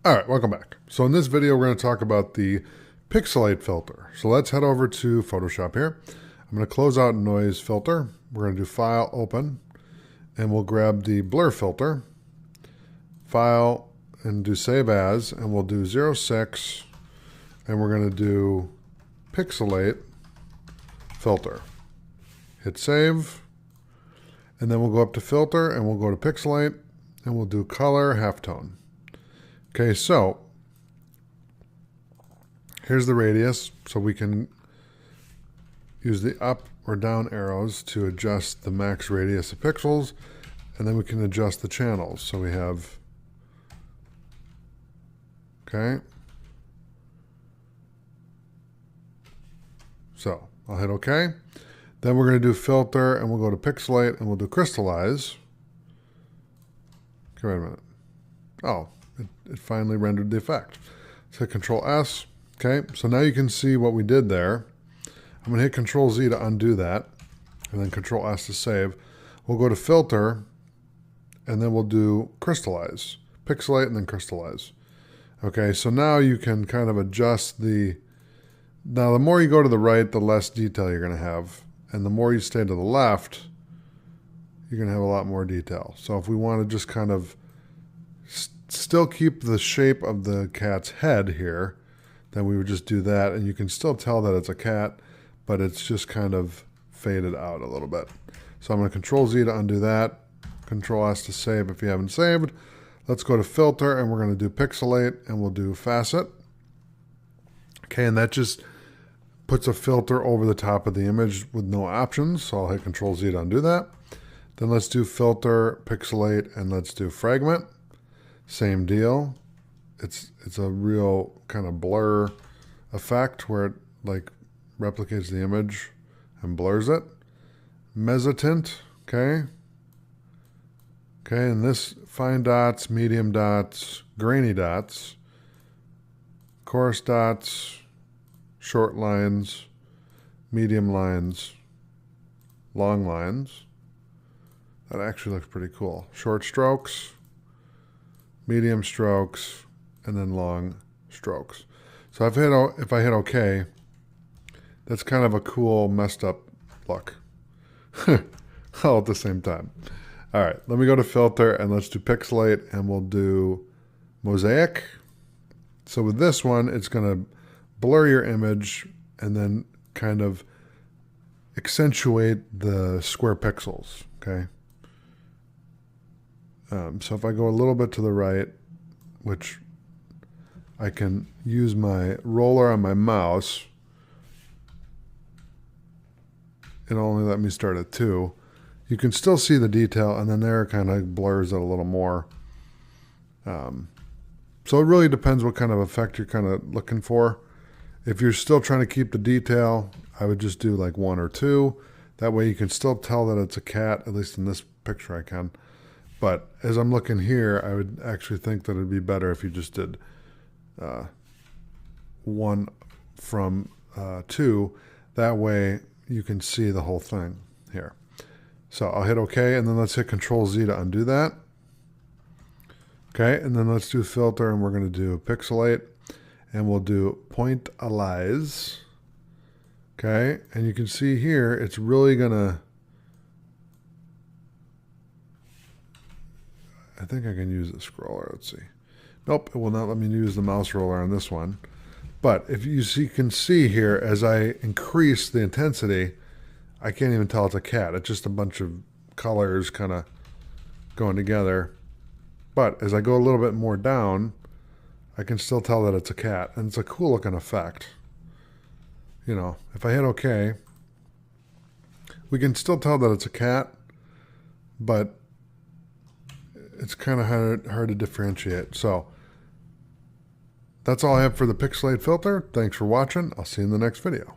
All right, welcome back. So in this video, we're going to talk about the Pixelate filter. So let's head over to Photoshop here. I'm going to close out noise filter. We're going to do File, Open, and we'll grab the blur filter, File, and do Save As, and we'll do 06, and we're going to do Pixelate filter. Hit Save, and then we'll go up to Filter, and we'll go to Pixelate, and we'll do Color Halftone. Okay, so here's the radius, so we can use the up or down arrows to adjust the max radius of pixels, and then we can adjust the channels. So we have, okay, so I'll hit OK. Then we're going to do Filter, and we'll go to Pixelate, and we'll do Crystallize. Okay, wait a minute. Oh. It finally rendered the effect. So hit Control S. Okay, so now you can see what we did there. I'm going to hit Control Z to undo that, and then Control S to save. We'll go to Filter, and then we'll do Crystallize. Pixelate and then Crystallize. Okay, so now you can kind of adjust the... Now the more you go to the right, the less detail you're going to have. And the more you stay to the left, you're going to have a lot more detail. So if we want to just kind of still keep the shape of the cat's head here, then we would just do that, and you can still tell that it's a cat, but it's just kind of faded out a little bit. So I'm going to Control Z to undo that, Control S to save if you haven't saved. Let's go to Filter, and we're going to do Pixelate, and we'll do Facet. Okay, and that just puts a filter over the top of the image with no options, so I'll hit Control Z to undo that. Then let's do Filter, Pixelate, and let's do Fragment. Same deal. It's a real kind of blur effect where it like replicates the image and blurs it. Mezzotint, okay. Okay, and this fine dots, medium dots, grainy dots, coarse dots, short lines, medium lines, long lines. That actually looks pretty cool. Short strokes, medium strokes, and then long strokes. So if I hit OK, that's kind of a cool messed up look all at the same time. All right, let me go to Filter, and let's do Pixelate, and we'll do Mosaic. So with this one, it's going to blur your image and then kind of accentuate the square pixels, okay? So if I go a little bit to the right, which I can use my roller on my mouse, it'll only let me start at 2. You can still see the detail, and then there it kind of blurs it a little more. So it really depends what kind of effect you're kind of looking for. If you're still trying to keep the detail, I would just do like 1 or 2. That way you can still tell that it's a cat, at least in this picture I can. But as I'm looking here, I would actually think that it'd be better if you just did 1 from 2. That way you can see the whole thing here. So I'll hit OK, and then let's hit Control Z to undo that. Okay, and then let's do Filter, and we're going to do Pixelate, and we'll do Pointillize. Okay, and you can see here, it's really going to... I think I can use the scroller. Let's see. Nope, it will not let me use the mouse roller on this one. But if you can see here, as I increase the intensity, I can't even tell it's a cat. It's just a bunch of colors kind of going together. But as I go a little bit more down, I can still tell that it's a cat. And it's a cool looking effect. You know, if I hit OK, we can still tell that it's a cat, but it's kind of hard to differentiate. So that's all I have for the Pixelate filter. Thanks for watching. I'll see you in the next video.